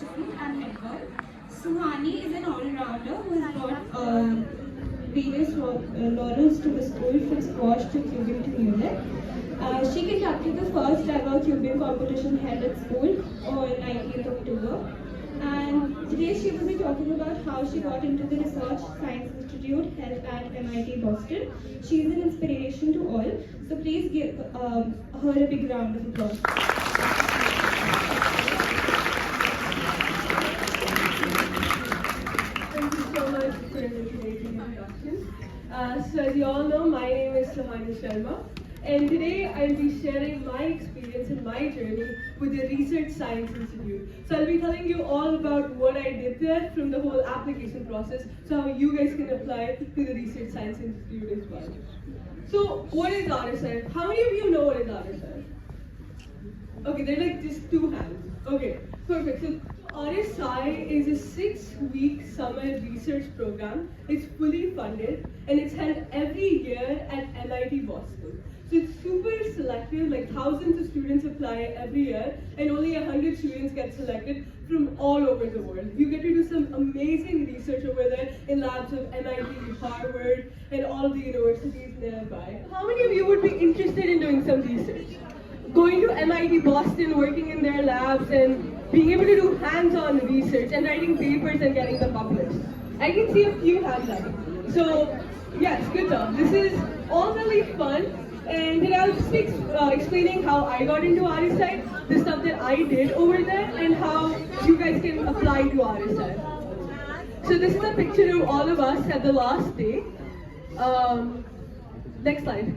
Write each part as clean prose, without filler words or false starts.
Ashton and Edward. Suhani is an all-rounder who has brought various laurels to the school from squash to cubing to music. She conducted the first ever cubing competition held at school on 19th October. And today she will be talking about how she got into the Research Science Institute held at MIT Boston. She is an inspiration to all. So please give her a big round of applause. Thank you so much for the amazing introduction. So as you all know, my name is Suhani Sharma. And today I'll be sharing my experience and my journey with the Research Science Institute. So I'll be telling you all about what I did there from the whole application process, so how you guys can apply to the Research Science Institute as well. So what is RSI? How many of you know what is RSI? Okay, they're like just two hands. Okay, perfect. So RSI is a 6-week summer research program. It's fully funded and it's held every year at MIT Boston. So it's super selective, like thousands of students apply every year and only 100 students get selected from all over the world. You get to do some amazing research over there in labs of MIT, Harvard, and all the universities nearby. How many of you would be interested in doing some research? Going to MIT Boston, working in their labs, and being able to do hands-on research and writing papers and getting them published. I can see a few hands up. So, yes, good job. This is all really fun. And then I'll just be explaining how I got into RSI, the stuff that I did over there, and how you guys can apply to RSI. So this is a picture of all of us at the last day. Next slide.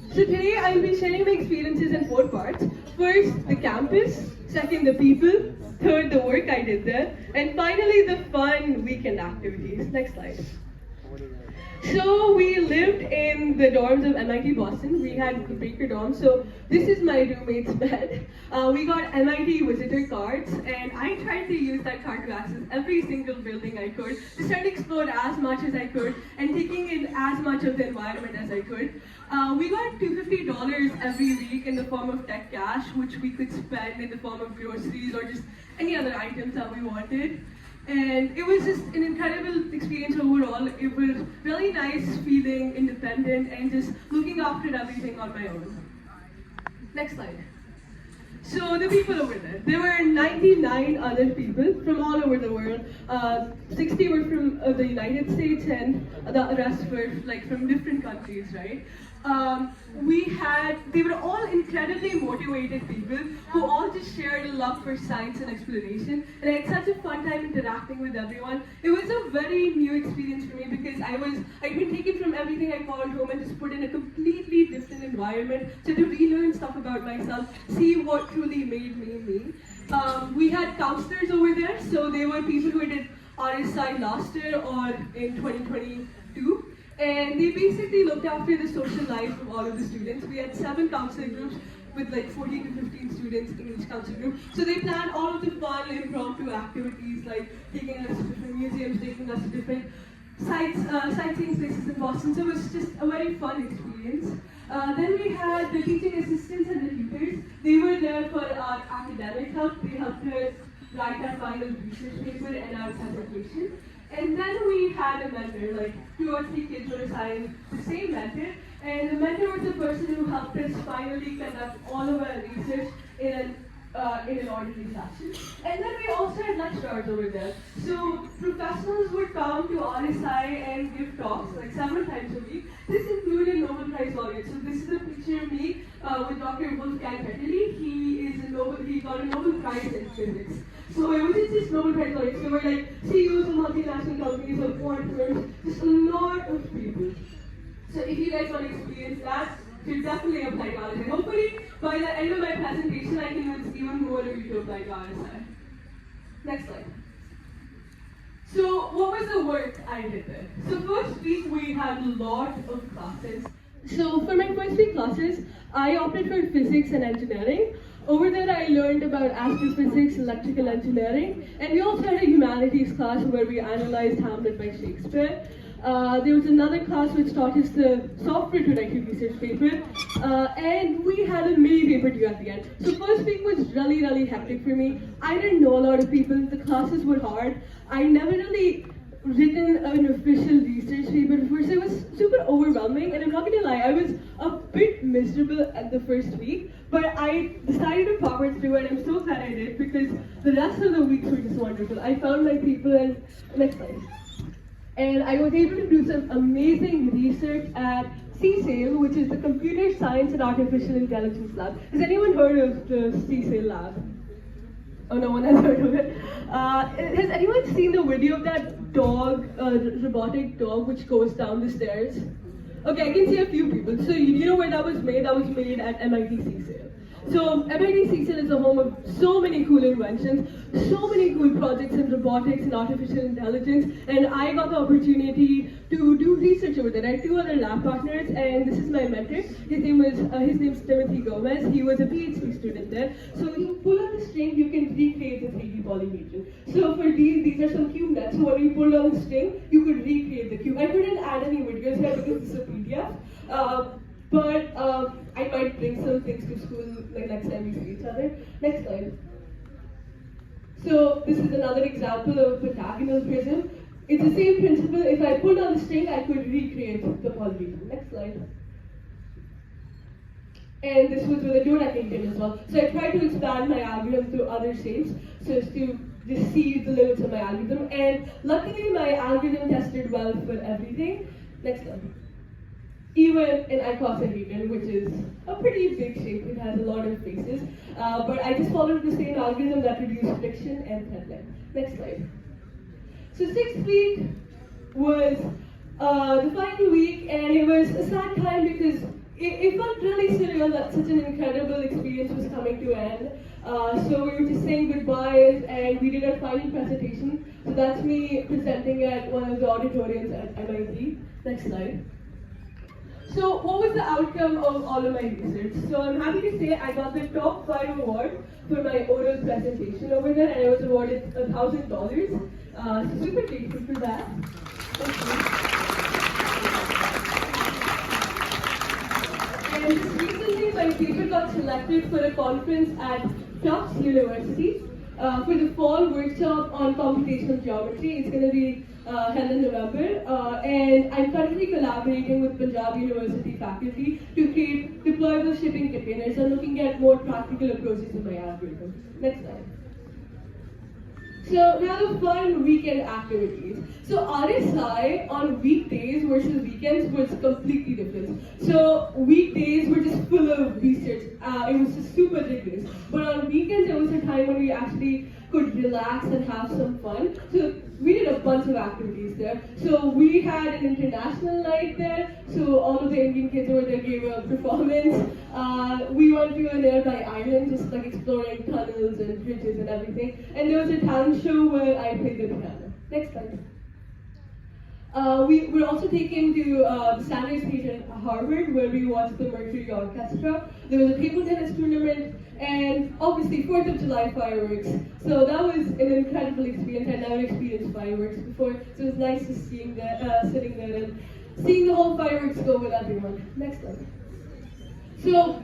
So today I'll be sharing my experiences in 4 parts. First, the campus. Second, the people. Third, the work I did there. And finally, the fun weekend activities. Next slide. So we lived in the dorms of MIT Boston. We had the Baker dorm. So this is my roommate's bed. We got MIT visitor cards, and I tried to use that card to access every single building I could, to try to explore as much as I could, and taking in as much of the environment as I could. We got $250 every week in the form of tech cash, which we could spend in the form of groceries or just any other items that we wanted. And it was just an incredible experience overall. It was really nice feeling independent and just looking after everything on my own. Next slide. So the people over there were 99 other people from all over the world. 60 were from the United States and the rest were like from different countries, right? They were all incredibly motivated people who all just shared a love for science and exploration, and I had such a fun time interacting with everyone. It was a very new experience for me because I'd been taken from everything I called home and just put in a completely different environment, so to relearn stuff about myself, see what truly made me me. We had counselors over there, so they were people who did RSI last year or in 2022. And they basically looked after the social life of all of the students. We had 7 counseling groups with like 14 to 15 students in each counseling group. So they planned all of the fun, impromptu activities like taking us to different museums, taking us to different sightseeing places in Boston. So it was just a very fun experience. Then we had the teaching assistants and the tutors. They were there for our academic help. They helped us write our final research paper and our presentation. And then we had a mentor, like 2 or 3 kids were assigned the same mentor, and the mentor was the person who helped us finally conduct all of our research in an orderly fashion. And then we also had lecturers over there. So professionals would come to RSI and give talks like several times a week. This included Nobel Prize laureates. So this is a picture of me with Dr. Wolfgang Petterly. He got a Nobel Prize in physics. So it wasn't just Nobel Prize laureates. There were like CEOs of multinational companies or foreign firms, just a lot of people. So if you guys want to experience that, you definitely apply to RSI. Hopefully, by the end of my presentation, I can convince even more of you to apply to RSI. Next slide. So what was the work I did there? So first week, we had a lot of classes. So for my first 3 classes, I opted for physics and engineering. Over there, I learned about astrophysics, electrical engineering, and we also had a humanities class where we analyzed Hamlet by Shakespeare. There was another class which taught us the software to write a research paper. and we had a mini paper due at the end. So first week was really hectic for me. I didn't know a lot of people. The classes were hard. I never really written an official research paper before, so it was super overwhelming, and I'm not gonna lie, I was a bit miserable at the first week, but I decided to power through, and I'm so glad I did, because the rest of the weeks were just wonderful. I found my people, and next slide. And I was able to do some amazing research at CSAIL, which is the Computer Science and Artificial Intelligence Lab. Has anyone heard of the CSAIL lab? Oh, no one has heard of it. Has anyone seen the video of that dog, robotic dog, which goes down the stairs? Okay, I can see a few people. So you know where that was made? That was made at MIT CSAIL. So MIT CSAIL is the home of so many cool inventions, so many cool projects in robotics and artificial intelligence, and I got the opportunity to do research over there. I had two other lab partners, and this is my mentor. His name's Timothy Gomez. He was a PhD student there. So you pull on the string, you can recreate the 3D polyhedron. So for these are some cube nets. So when you pull on the string, you could recreate the cube. I couldn't add any videos here because it's a PDF. But I might bring some things to school like next time we see each other. Next slide. So this is another example of a pentagonal prism. It's the same principle. If I pulled on the string, I could recreate the polyhedron. Next slide. And this was with a donut as well. So I tried to expand my algorithm to other shapes so as to just see the limits of my algorithm. And luckily, my algorithm tested well for everything. Next slide. Even in icosahedron, which is a pretty big shape, it has a lot of faces. But I just followed the same algorithm that reduced friction and thread length. Next slide. So sixth week was the final week, and it was a sad time because it felt really surreal that such an incredible experience was coming to an end. So we were just saying goodbyes, and we did our final presentation. So that's me presenting at one of the auditoriums at MIT. Next slide. So what was the outcome of all of my research? So I'm happy to say I got the top 5 award for my oral presentation over there, and I was awarded $1,000. So super grateful for that. And just recently my paper got selected for a conference at Tufts University for the fall workshop on computational geometry. It's going to be held in November, and I'm currently collaborating with Punjab University faculty to create deployable shipping containers. I'm looking at more practical approaches in my algorithm. Next slide. So now the fun weekend activities. So RSI on weekdays versus weekends was completely different. So weekdays were just full of research. It was just super rigorous. But on weekends, there was a time when we actually could relax and have some fun. So we did a bunch of activities there. So we had an international night there. So all of the Indian kids over there gave a performance. We went to a nearby island, just like exploring tunnels and bridges and everything. And there was a talent show where I played the piano. Next slide. We were also taken to the Standard Stage at Harvard, where we watched the Mercury Orchestra. There was a table tennis tournament, and obviously 4th of July fireworks. So that was an incredible experience. I'd never experienced fireworks before, so it was nice just sitting there and seeing the whole fireworks go with everyone. Next slide. So,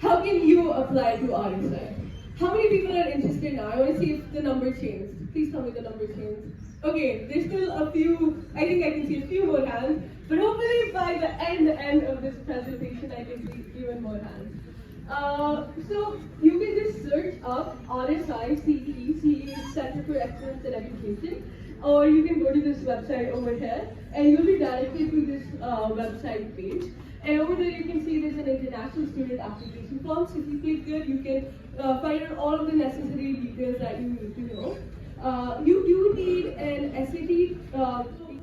how can you apply to RSI? How many people are interested now? I want to see if the number changed. Please tell me the number changed. Okay, there's still a few, I think I can see a few more hands, but hopefully by the end of this presentation, I can see even more hands. So you can just search up RSI CE Center for Excellence in Education, or you can go to this website over here, and you'll be directed to this website page. And over there you can see there's an international student application form. So if you click there, you can find out all of the necessary details that you need to know. You do need an SAT.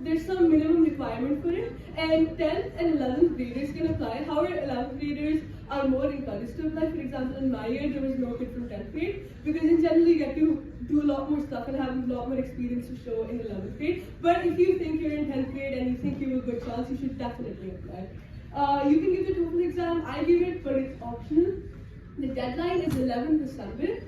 There's some minimum requirement for it, and 10th and 11th graders can apply. However, 11th graders are more encouraged to apply. For example, in my year, there was no kid from 10th grade, because in general you get to do a lot more stuff and have a lot more experience to show in 11th grade. But if you think you're in 10th grade and you think you have a good chance, you should definitely apply. You can give the TOEFL exam. I give it, but it's optional. The deadline is 11th December.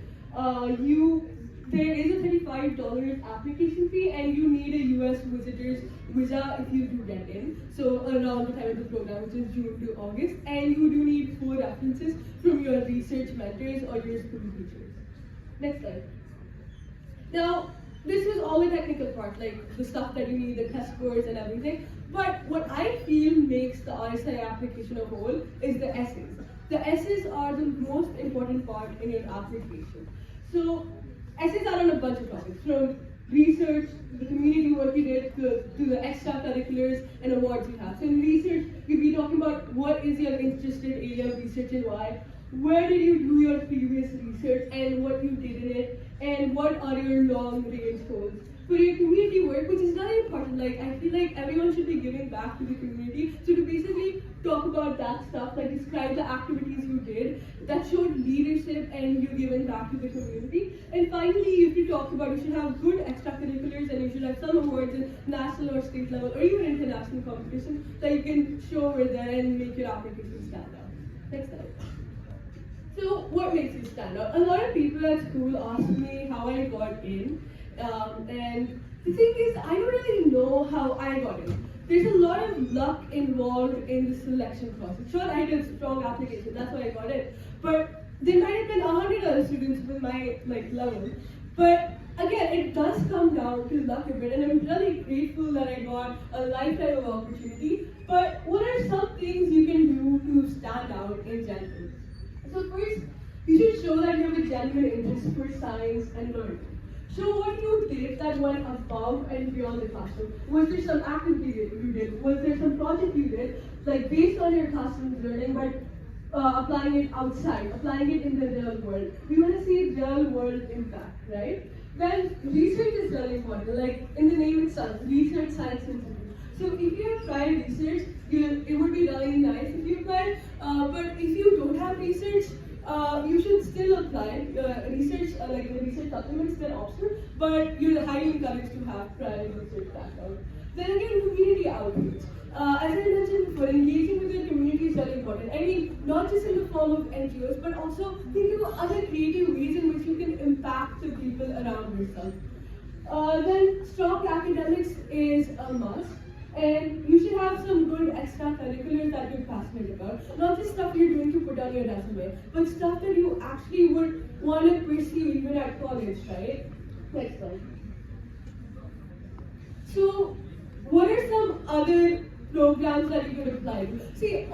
there is a $35 application fee, and you need a US visitor's visa if you do get in. So around the time of the program, which is June to August, and you do need 4 references from your research mentors or your school teachers. Next slide. Now, this was all the technical part, like the stuff that you need, the test scores and everything. But what I feel makes the RSI application a whole is the essays. The essays are the most important part in your application. So essays are on a bunch of topics, from research, the community work you did, to the extracurriculars and awards you have. So in research, you'll be talking about what is your interested area of research and why, where did you do your previous research and what you did in it, and what are your long-range goals. For your community work, which is very important, like I feel like everyone should be giving back to the community. So to basically talk about that stuff, like describe the activities you did that showed leadership and you giving back to the community. And finally, if you talk about, you should have good extracurriculars and you should have some awards in national or state level or even international competition that you can show over there and make your application stand out. Next slide. So what makes you stand out? A lot of people at school ask me how I got in. And the thing is, I don't really know how I got in. There's a lot of luck involved in the selection process. Sure, I did a strong application, that's why I got in. But there might have been 100 other students with my level. But again, it does come down to luck a bit, and I'm really grateful that I got a lifetime of opportunity. But what are some things you can do to stand out in general? So first, you should show that you have a genuine interest for science and learning. Show what you did that went above and beyond the classroom. Was there some activity you did? Was there some project you did, like based on your classroom learning, but applying it outside, applying it in the real world? We want to see real world impact, right? Then research is really important, like in the name itself, research, science, and institute. So if you have tried research, it would be really nice if you applied, but if you don't have research, you should still apply. Research, like the research supplements, they're optional, but you're highly encouraged to have prior research background. Then again, community outreach. As I mentioned before, engaging with your community is very important. I mean, not just in the form of NGOs, but also think of other creative ways in which you can impact the people around yourself. Then strong academics is a must. And you should have some good extracurriculars that you're passionate about. Not just stuff you're doing to put on your resume, but stuff that you actually would want to pursue even at college, right? Next slide. So, what are some other programs that you could apply to? See,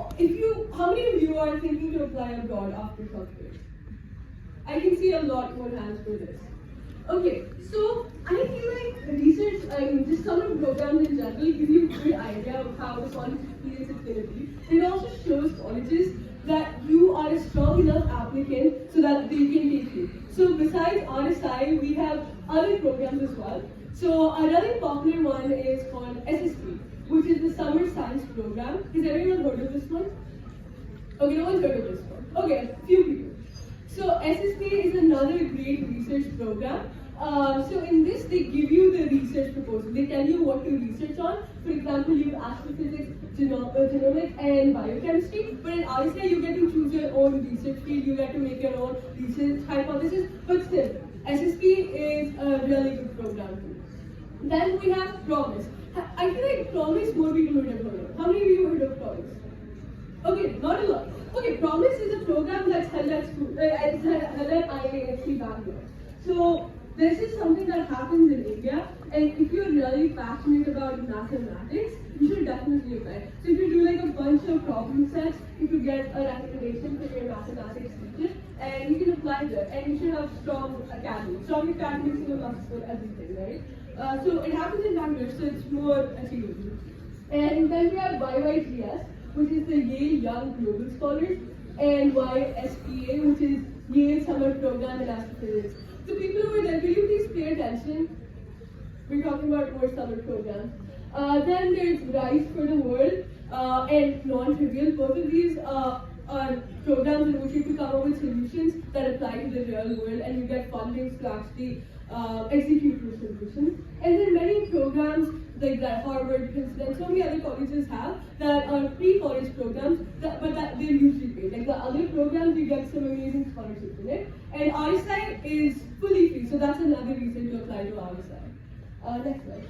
how many of you are thinking to apply abroad after 12 years? I can see a lot more hands for this. Okay, so I feel like research, just some of the programs in general give you a good idea of how the college experience is going to be. It also shows colleges that you are a strong enough applicant so that they can take you. So besides RSI, we have other programs as well. So a really popular one is called SSP, which is the Summer Science Program. Has everyone heard of this one? Okay, no one's heard of this one. Okay, a few people. So SSP is another great research program. So in this, they give you the research proposal. They tell you what to research on. For example, you have astrophysics, genomics, and biochemistry. But in RSI, you get to choose your own research field. You get to make your own research hypothesis. But still, SSP is a really good program too. Then we have Promise. I feel like Promise more people would have heard of. How many of you heard of Promise? Okay, not a lot. Okay, Promise is a program that's held at school, it's held at IISc Bangalore. So this is something that happens in India, and if you're really passionate about mathematics, you should definitely apply. So if you do like a bunch of problem sets, you could get a recognition for your mathematics teacher, and you can apply there. And you should have strong academics. Strong academics is a must for everything, right? So it happens in Bangalore, so it's more achievable. And then we have YYGS, which is the Yale Young Global Scholars, and YSPA, which is Yale Summer Program in Astrophysics. So people over there, will you please pay attention? We're talking about more summer programs. Then there's Rise for the World and Non-Trivial. Both of these are programs in which you have to come up with solutions that apply to the real world, and you get funding to actually execute those solutions. And then many programs like that Harvard, Princeton, and so many other colleges have that are pre-college programs, but that they're usually paid. Like the other programs, you get some amazing scholarships in it. And RSI is fully free, so that's another reason to apply to RSI. Next slide.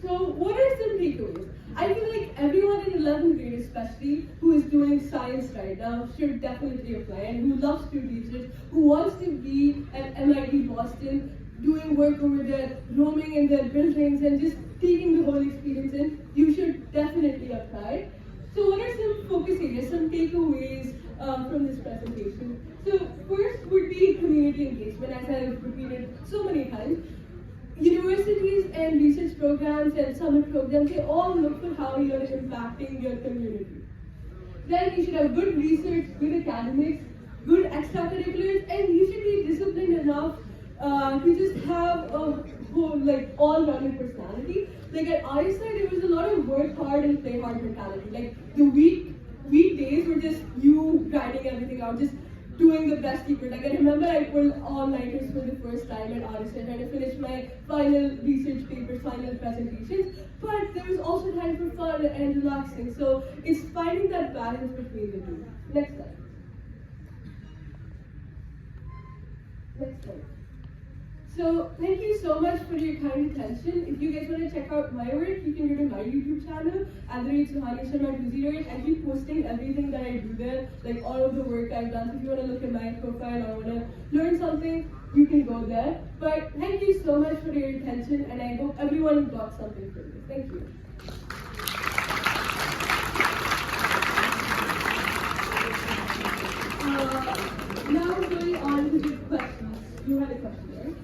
So what are some takeaways? I feel like everyone in 11th grade especially who is doing science right now should definitely apply, and who loves to research, who wants to be at MIT Boston, doing work over there, roaming in their buildings and just taking the whole experience in, you should definitely apply. So what are some focus areas, some takeaways from this presentation? So first would be community engagement, as I have repeated so many times. Universities and research programs and summit programs, they all look for how you are impacting your community. Then you should have good research, good academics, good extracurriculars, and you should be disciplined enough to just have a whole, like, all-rounded personality. Like at RSI, there was a lot of work hard and play hard mentality. Like the weekdays were just you grinding everything out, just doing the best you could. Like I remember I pulled all-nighters for the first time at RSI, trying to finish my final research papers, final presentations. But there was also time for fun and relaxing. So it's finding that balance between the two. Next slide. Next slide. So thank you so much for your kind attention. If you guys want to check out my work, you can go to my YouTube channel, @SuhaniSharma208. I keep posting everything that I do there, like all of the work I've done. So if you want to look at my profile or want to learn something, you can go there. But thank you so much for your attention, and I hope everyone got something from this. Thank you. Now going on to the questions. You had a question, right?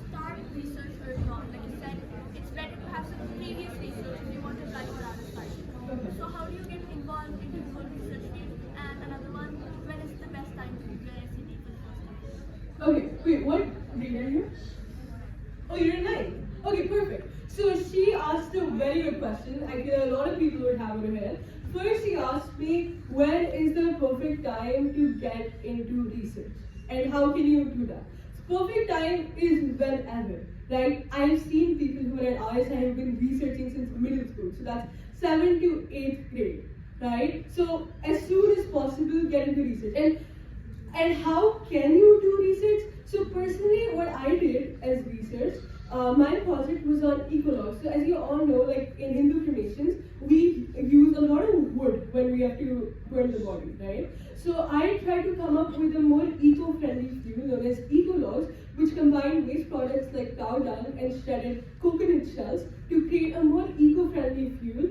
Start research early on. Like you said, it's better to have some previous research if you want to apply for RSI. Okay. So how do you get involved into the whole research field? And another one, when is the best time to prepare SAT for the first time? Okay, wait, what grade are you? Oh, you're in 9th. Okay, perfect. So she asked a very good question. I feel a lot of people would have it here. First, she asked me, when is the perfect time to get into research? And how can you do that? Perfect time is whenever, right? I've seen people who are at RSI have been researching since middle school. So that's 7th to 8th grade, right? So as soon as possible, get into research. And how can you do research? So personally, what I did as research, my project was on ecology. So as you all know, like in Hindu cremations, we use a lot of wood when we have to burn the body, right? So I tried to come up with a more eco-friendly fuel known as ecologs, which combine waste products like cow dung and shredded coconut shells to create a more eco-friendly fuel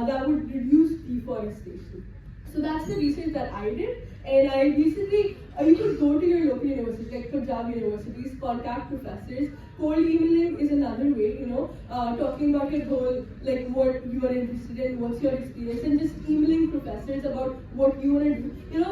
that would reduce deforestation. So that's the research that I did, and I recently, you could go to your local university, like Punjab universities, contact professors. Cold emailing is another way, talking about your whole, like what you are interested in, what's your experience, and just emailing professors about what you want to do.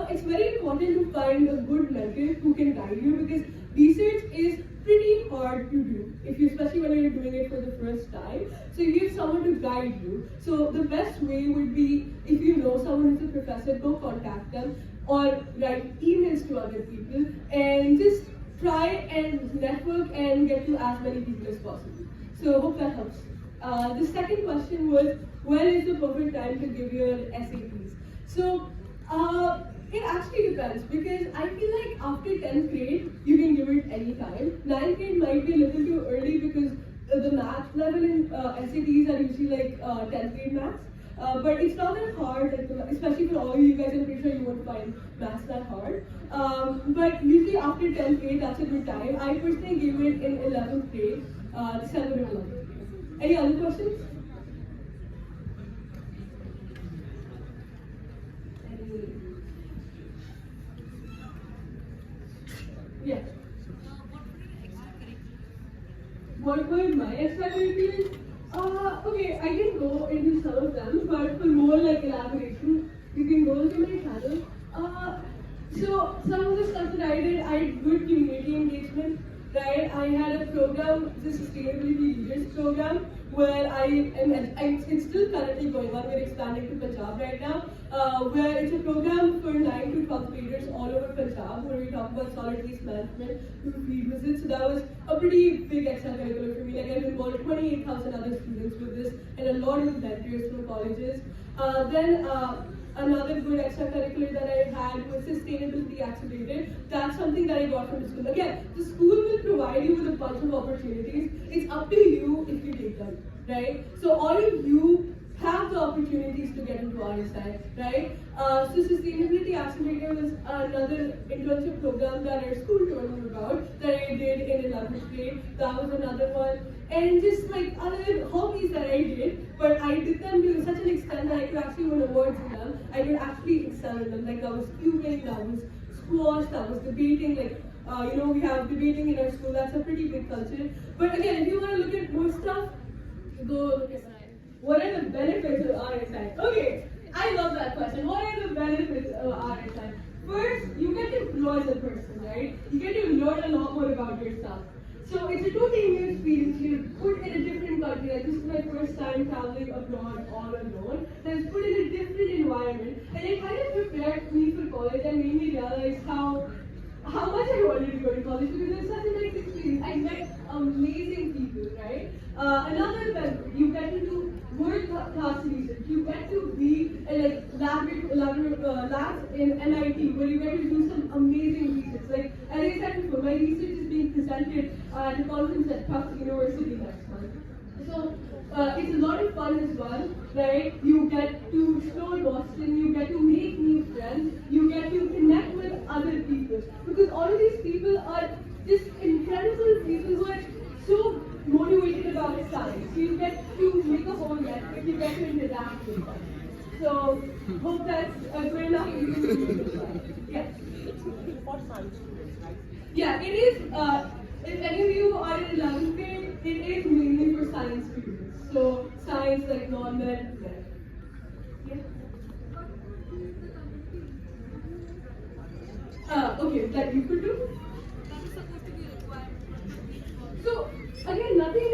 It's very important to find a good mentor who can guide you, because research is pretty hard to do, especially when you're doing it for the first time. So you need someone to guide you. So the best way would be, if you know someone who's a professor, go contact them or write emails to other people and just try and network and get to as many people as possible. So hope that helps. The second question was, when is the perfect time to give your SATs? So it actually depends, because I feel like after 10th grade, you can give it any time. 9th grade might be a little too early because the math level in SATs are usually like 10th grade maths. But it's not that hard, especially for all of you guys. I'm pretty sure you won't find maths that hard. But usually after 10th grade, that's a good time. I personally gave it in 11th grade, December 11th. Any other questions? Yeah. What were my extracurriculars? Okay, I can go into some of them, but for more like elaboration, you can go to my channel. So some of the stuff that I did good community engagement, right? I had a program, the Sustainability Leaders program, where it's still currently going on. We're expanding to Punjab right now, where it's a program for 9 to 12th graders all over Punjab, where we talk about solid waste management through field visits. So that was a pretty big extracurricular for me. Like I've involved 28,000 other students with this, and a lot of mentors from colleges. Then another good extracurricular that I had was sustainability accelerated. That's something that I got from the school. Again, the school will provide you with a bunch of opportunities. It's up to you if you take them, right? So all of you have the opportunities to get into RSI, right? So sustainability accelerator was another internship program that our school told me about that I did in 11th grade. That was another one. And just like other hobbies that I did, but I did them to such an extent that I could actually win awards in them. I could actually excel in them. Like that was cubing, that was squash, that was debating. Like we have debating in our school. That's a pretty big culture. But again, if you want to look at more stuff, go look at what are the benefits of RSI? Okay, I love that question. What are the benefits of RSI? First, you get to grow as a person, right? You get to learn a lot more about yourself. So it's a totally new experience. You're put in a different country. Like this is my first time traveling abroad all alone. So I was put in a different environment, and it kind of prepared me for college and made me realize how much I wanted to go to college because it was such a nice experience. I met amazing people, right? Another benefit, you get to do world-class research. You get to be in labs in MIT where you get to do some amazing research. Like as I said before, my research is being presented at a conference at Tufts University next month. So it's a lot of fun as well, right? You get to explore Boston, you get to make new friends, you get to connect with other people. Because all of these people are just incredible people who are so motivated about science. You get to make a whole network, you get to interact with them. So hope that's a good enough reason. Yes. Yeah, it is. If any of you are in 11th grade, it is mainly for science students. So science like non-med. Yeah. Okay, that you could do. That is supposed to be required. So again, nothing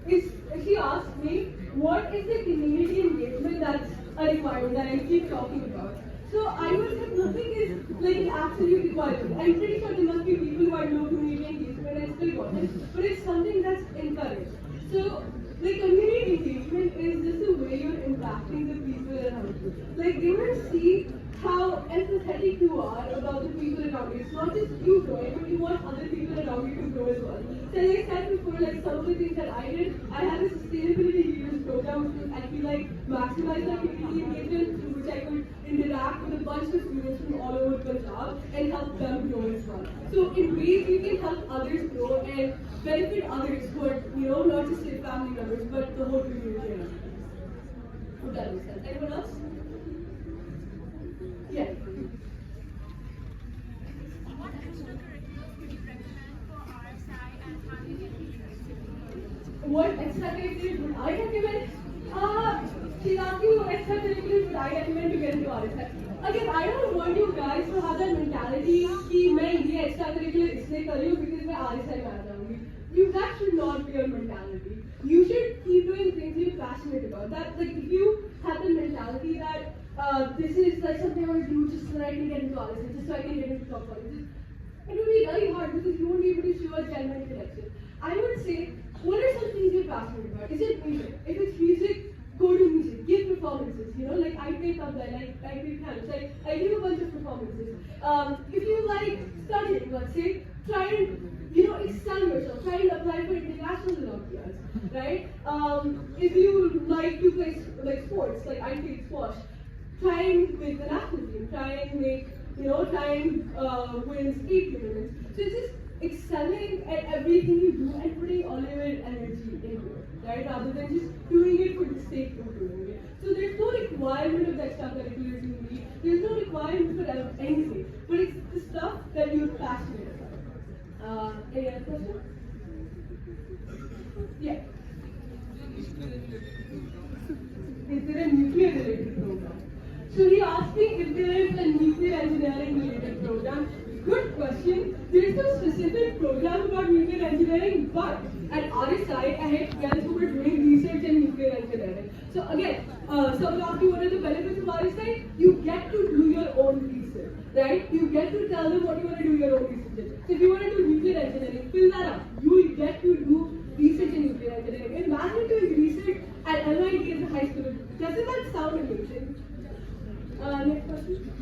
is. She asked me, what is the community engagement that's a requirement that I keep talking about? So I would say nothing is like an absolute requirement. I'm pretty sure there must be people who are no community engagement and still got it, but it's something that's encouraged. So like community engagement is just the way you're impacting the people around you. Like they want to see how empathetic you are about the people around you. It's not just you growing, but you want other people around you to grow as well. So like I said before, like some of the things that I did, I had a sustainability leaders program which I feel like maximized my community engagement through which I could interact with a bunch of students from all over Punjab and help them grow as well. So in ways you can help others grow and benefit others who are, not just your family members, but the whole community around you. Hope that makes sense. Anyone else? Yeah. What extracurriculars would you recommend for RSI and having it in university? What extracurriculars would I recommend? She's asking what extracurriculars would I recommend to get into RSI. Again, I don't want you guys to have that mentality कि मैं ये extracurricular इसलिए कर रही हूँ because मैं RSI में आ जाऊँगी. That should not be your mentality. You should keep doing things you're passionate about. That, like, if you have the mentality that this is like something I want to do just so that I can get into RSI, just so I can get into top colleges, it will be very hard because you won't be able to show a genuine connection. I would say, what are some things you're passionate about? Is it music? If it's music, go to music. Give performances. Like I play tabla, like I play piano. Like I give a bunch of performances. If you like studying, let's say, try and excel yourself. Try and apply for international Olympiads, right? If you like to play like sports, like I play squash, try and make the national team. Try and make, try and win state tournaments. So it's just excelling at everything you do and putting all your energy into it, right? Rather than just doing it for the sake of doing it. So there's no requirement of the extracurriculars you need. There's no requirement for anything. But it's the stuff that you're passionate about. Any other question? Yeah. Is there a nuclear related program? So he asked me if there is a nuclear engineering related program. Good question. There is no specific program about nuclear engineering, but at RSI, I had friends who were doing research So again, someone asked me what are the benefits of RSI? You get to do your own research, right? You get to tell them what you want to do your own research. So if you want to do nuclear engineering, fill that up. You will get to do research in nuclear engineering. Imagine doing research at MIT as a high school. Doesn't that sound amazing? Next question.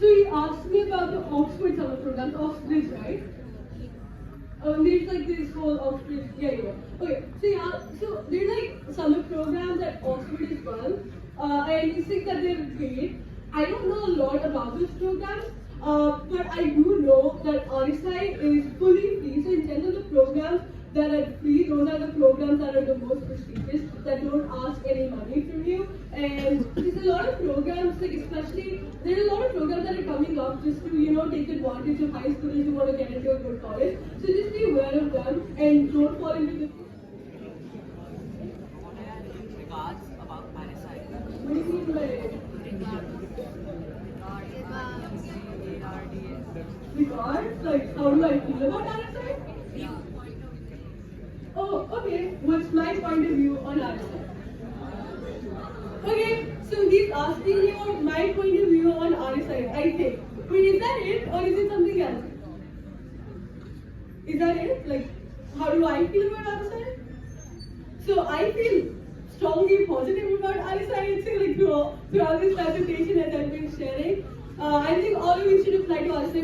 So he asked me about the Oxford summer program, Oxbridge, right? There's like this whole Oxbridge, yeah. Okay, so there's like summer programs at Oxford as well. I just think that they're great. I don't know a lot about those programs, but I do know that RSI is fully free. So in general, the programs that are free, those are the programs that are the most prestigious, that don't ask any money from you. And there's a lot of programs, like especially, there are a lot of programs that are coming up just to, take advantage of high schoolers who want to get into a good college. So just be aware of them and don't fall into the... Regards about RSI. What do you mean by it? Regards? Like, how do I feel about RSI? Oh, okay. What's my point of view on RSI? Okay, so he's asking me about my point of view on RSI, I think. But is that it, or is it something else? Is that it? Like, how do I feel about RSI? So I feel strongly positive about RSI. I'd say like throughout this presentation as I've been sharing. I think all of you should apply to RSI.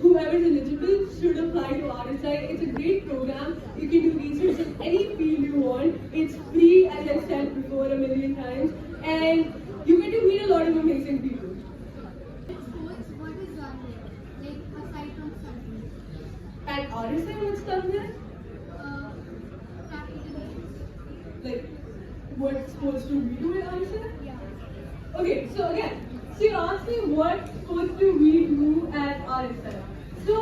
Whoever's eligible should apply to RSI. It's a great program. You can do research in any field you want. It's free, as I said before a million times, and you get to meet a lot of amazing people. What is done there? Like aside from studying? At RSI, what's done there? Practically. Like, what sports do we do at RSI? Yeah. Okay, so again, so you asked me what sports do we do at RSI. So,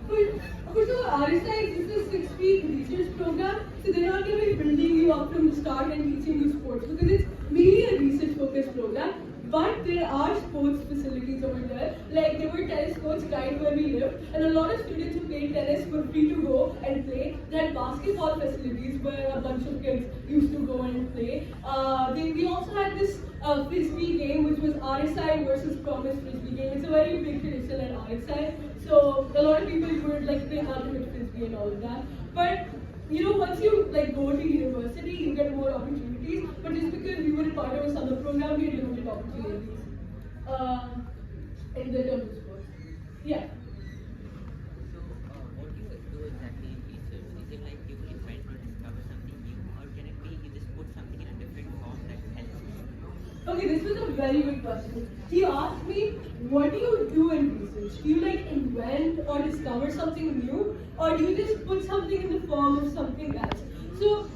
first of all, RSI is a 6-week research program, so they're not going to be building you up from the start and teaching you sports because it's mainly a research-focused program. But there are sports facilities over there, like there were tennis courts right where we live, and a lot of students who play tennis were free to go and play. There are basketball facilities where a bunch of kids used to go and play. We also had this frisbee game, which was RSI versus Promise frisbee game. It's a very big tradition at RSI, so a lot of people would like play ultimate frisbee and all of that. But once you go to university, you get more opportunities. But just because we were part of a summer program, we had limited opportunities in the terms of sports. Yeah. So, what do you do exactly in research? Is it like you invent or discover something new, or can it be you just put something in a different form that helps you? Okay, this was a very good question. He asked me, what do you do in research? Do you invent or discover something new, or do you just put something in the form of something else? So,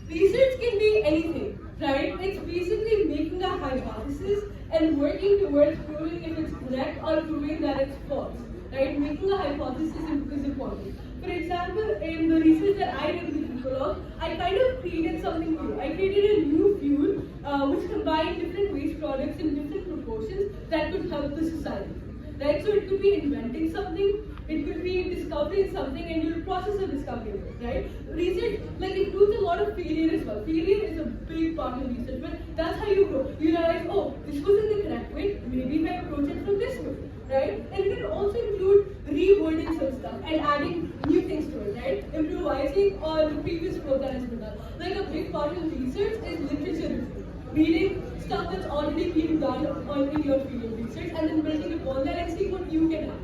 research can be anything, right? It's basically making a hypothesis and working towards proving if it's correct or proving that it's false, right? Making a hypothesis is important. For example, in the research that I did with people, I kind of created something new. I created a new fuel which combined different waste products in different proportions that could help the society, right? So it could be inventing something, it could be discovering something, and you'll process of discovering it, right? Research includes a lot of failure as well. Failure is a big part of research, but that's how you grow. You realize, oh, this wasn't the correct way, maybe if I approach it from this way, right? And it can also include rewording some stuff and adding new things to it, right? Improvising on the previous work that has been done. Like a big part of research is literature review. Reading stuff that's already been done in your field of research and then building upon that and seeing what you can add.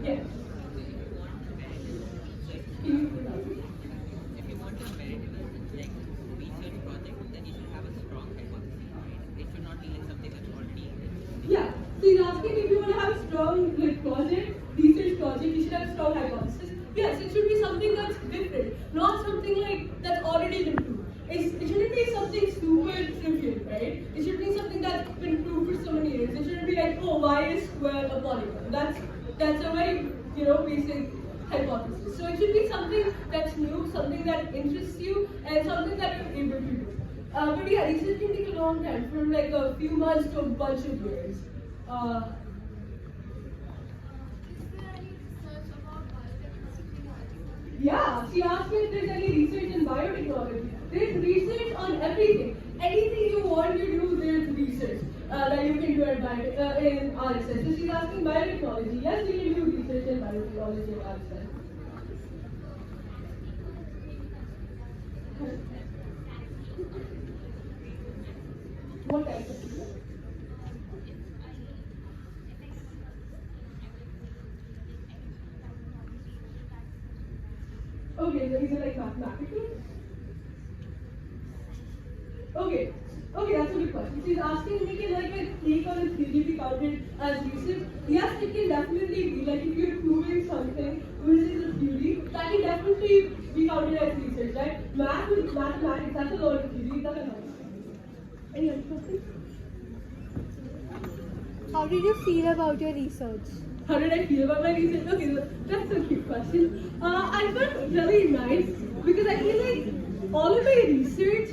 Yeah. If you want to merit research project, then you should have a strong hypothesis, right? It should not be something that's already existing. Yeah. So he's asking if you want to have a strong research project, you should have a strong hypothesis. Yes, it should be something that's different, not something that's already been proved. It shouldn't be something super trivial, right? It should be something that's been proved for so many years. It shouldn't be like, oh, why is square a polygon? That's a very basic hypothesis. So it should be something that's new, something that interests you, and something that you're able to do. But yeah, research can take a long time, from like a few months to a bunch of years. Is there any research about biotechnology? Yeah, she asked me if there's any research in biotechnology. There's research on everything. Anything you want to do, there's research that you can do at in RSI. So she's asking biotechnology. Yes, we can do research in biotechnology at RSI. What type of research? Okay, so is it like mathematical? Okay, that's a good question. She's asking me can like a cake or a theory be counted as research? Yes, it can definitely be. Like if you're proving something which is a theory, that can definitely be counted as research, right? Mathematics, that's a lot of theory, that's a lot. Any other questions? How did you feel about your research? How did I feel about my research? Okay, that's a cute question. I felt really nice because I feel like all of my research,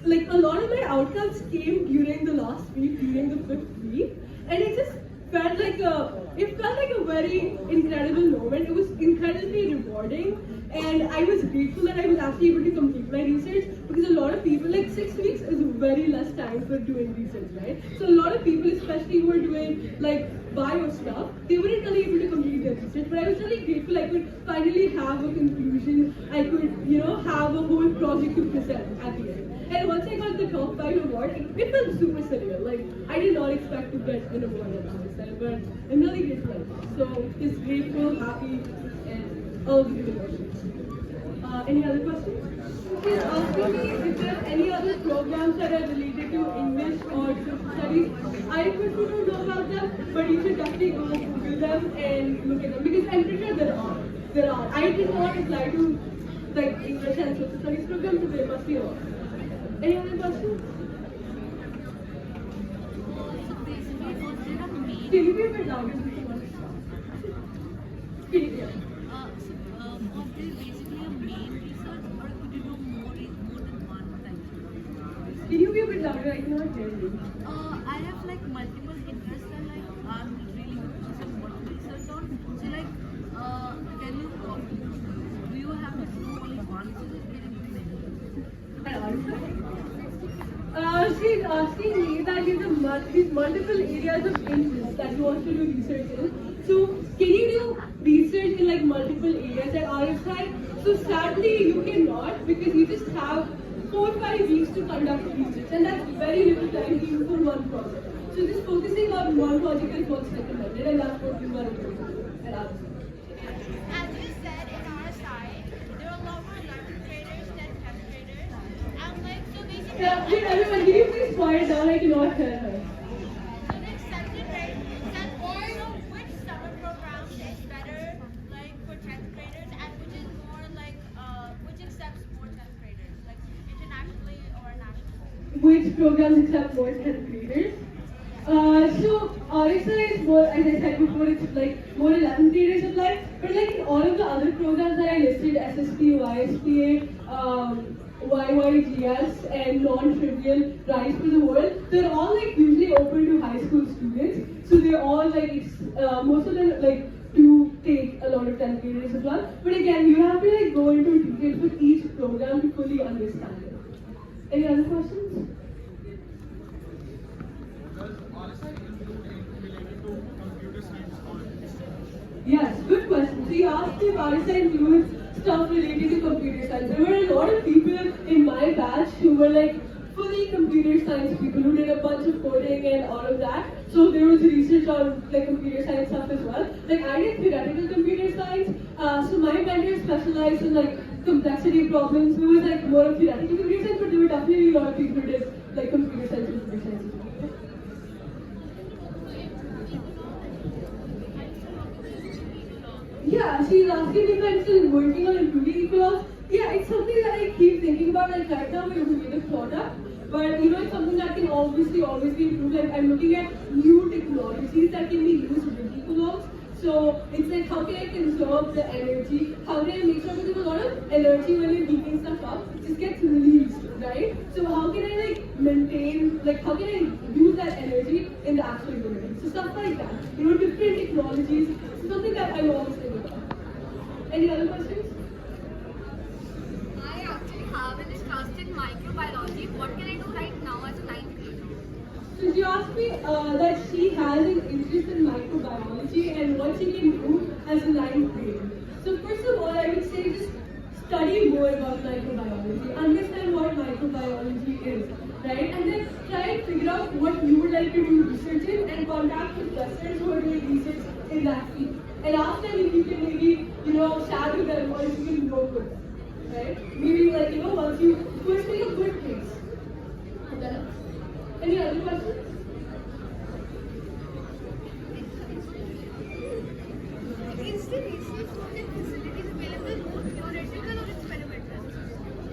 like a lot of my outcomes came during the last week, during the 5th week, and it just felt like a very incredible moment. It was incredibly rewarding, and I was grateful that I was actually able to complete my research because a lot of people, like 6 weeks is very less time for doing research, right? So a lot of people, especially who are doing like bio stuff, they weren't really able to complete their research, but I was really grateful I could finally have a conclusion. I could, have a whole project to present at the end. And once I got the top 5 award, it felt super surreal. Like, I did not expect to get an award at RSI, but I'm really grateful. So, just grateful, happy, and all of the good emotions. Any other questions? She's asking me if there are any other programs that are related to English or social studies. I prefer to know about them, but you should definitely go Google them and look at them because I'm pretty sure there are. I did not apply to like English and social studies programs, so there must be a lot. Any other questions? So basically, was there a main? Can you be a bit louder? Can you hear? Was there basically a main research, or could you do more than one type? Can you be a bit louder? I cannot hear you. I have like multiple interests and like I'm really interested in what to research on. So like, can you do you have to do only one research? She's asking me that these multiple areas of interest that you want to do research in. So can you do research in like multiple areas at RSI? So sadly you cannot because you just have 4 or 5 weeks to conduct research and that's very little time even for one project. So just focusing on one project is what's recommended and that's what you are doing at RSI. As you said in RSI, there are a lot more 11th graders than 10th graders. And like, so basically, Yeah, wait, everyone, can you please quiet down? I cannot hear her. so the second grade, so which summer program is better like for 10th graders and which is more like, which accepts more 10th graders, like internationally or nationally? Which programs accept more 10th graders? So RSI is more, as I said before, it's like more 11th graders apply. But like in all of the other programs that I listed, SSP, YSPA, YYGS, and non-trivial Rise for the World, they're all like usually open to high school students. So they're all like, most of them like do take a lot of 10th graders as well. But again, you have to like go into detail for each program to fully understand it. Any other questions? Yes, good question. So you asked if RSI includes stuff related to computer science. There were a lot of people in my batch who were like fully computer science people who did a bunch of coding and all of that. So there was research on like computer science stuff as well. Like I did theoretical computer science. So my mentor specialized in like complexity problems. It was like more of theoretical computer science, but there were definitely a lot of people who did like computer science and computer science as well. Yeah, she's asking if I'm still working on improving eClass. Yeah, it's something that I keep thinking about. Like right now, we're doing a product, but it's something that can obviously always be improved. Like I'm looking at new technologies that can be used with eClass. So it's like how can I conserve the energy? How can I make sure because a lot of energy when you're heating stuff up, it just gets released. right? So how can I like maintain, like how can I use that energy in the actual implementation? So stuff like that, different technologies, something that I always think about. Any other questions? I actually have an interest in microbiology. What can I do right now as a ninth grader? So she asked me that she has an interest in microbiology and what she can do as a ninth grader. So first of all, I would say just study more about microbiology, understand what microbiology is, right? And then try and figure out what you would like to do research in and contact professors who are doing research in that field. And ask them if you can maybe, chat with them or if you can work with them, right? Maybe like, once you first make a good case. And then, any other questions? Is the research facilities available both theoretical or experimental?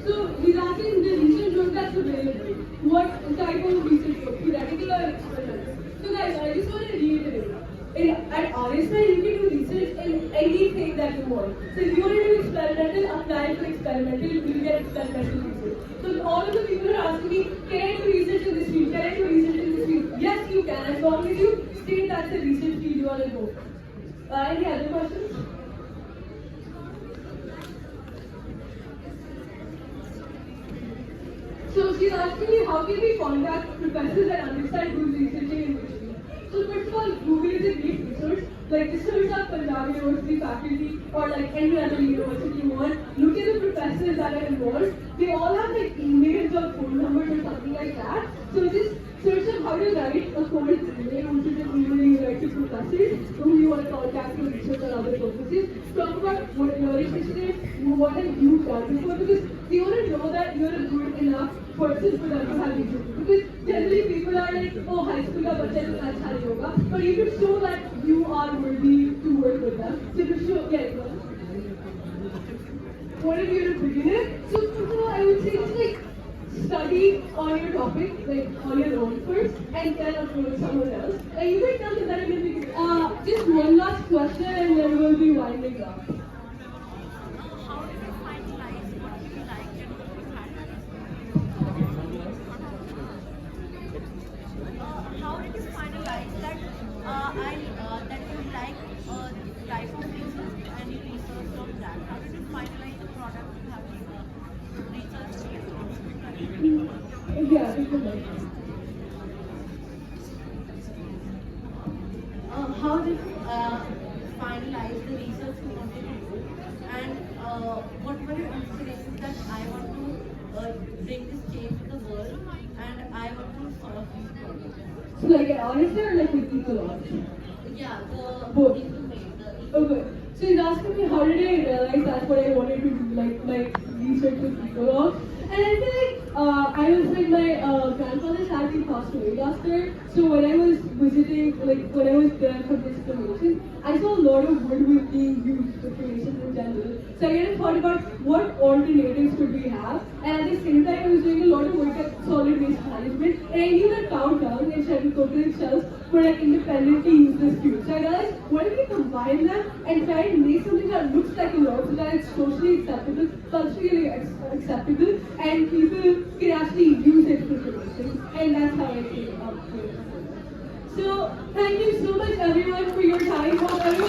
So he's asking the research work that's available. What type of research work? Theoretical or experimental? So guys, I just want to reiterate. At RSI, you can do research in anything that you want. So if you want to do experimental, apply for experimental, you will get experimental research. So all of the people are asking me, can I do research in this field? Can I do research in this field? Yes, you can, as long as you state that's the research field you want to go for. Any other questions? So she's asking me, how can we contact professors that understand who's researching in which field? So first of all, Google is a great resource. Like just search up Punjab University faculty or like any other university you want. Look at the professors that are involved. They all have like emails or phone numbers or something like that. So just search up how to write a course email, which is an email you write to professors whom you want to contact for research or other purposes. Talk about what you're interested in, what have you done before, because they want to know that you're a good enough person for them to have research. Because generally people are like, oh, high school ka bacha is acha yoga, but you can show that you are worthy to work with them. So to show, yeah, go on. What if you're a beginner? So first of all, I would say just like study on your topic, like on your own first, and then approach someone else. And you can tell them that I'm in the beginning. Just one last question, and then we'll be winding up. How did you finalize what you like and what you had? How did you finalize that that you like type of research and you researched on that? How did you finalize the product you have researched? Yeah, it's okay. How did you finalize the research you wanted to do, and what were your inspirations that I want to bring this change to the world and I want to solve these problems? So like an honest or like with equal odds? Yeah, the Both. the Okay. So he's asking me how did I realize that's what I wanted to do, like my research with equal odds. And I feel like I was like my grandfather sadly passed away last year. So when I was visiting, like when I was there for this cremation, I saw a lot of wood was being used for cremations in general. So I kind of thought about what alternatives could we have. And at the same time, I was doing a lot of work at solid waste management. And I knew that town and Shuttle coconut shells were like independently useless fuel. So I realized, what if we combine them and try and make something that looks like a log so that it's socially acceptable, culturally acceptable, and people can actually use it for cremations. And that's how I came up with it. So thank you so much everyone for your time. Hope everyone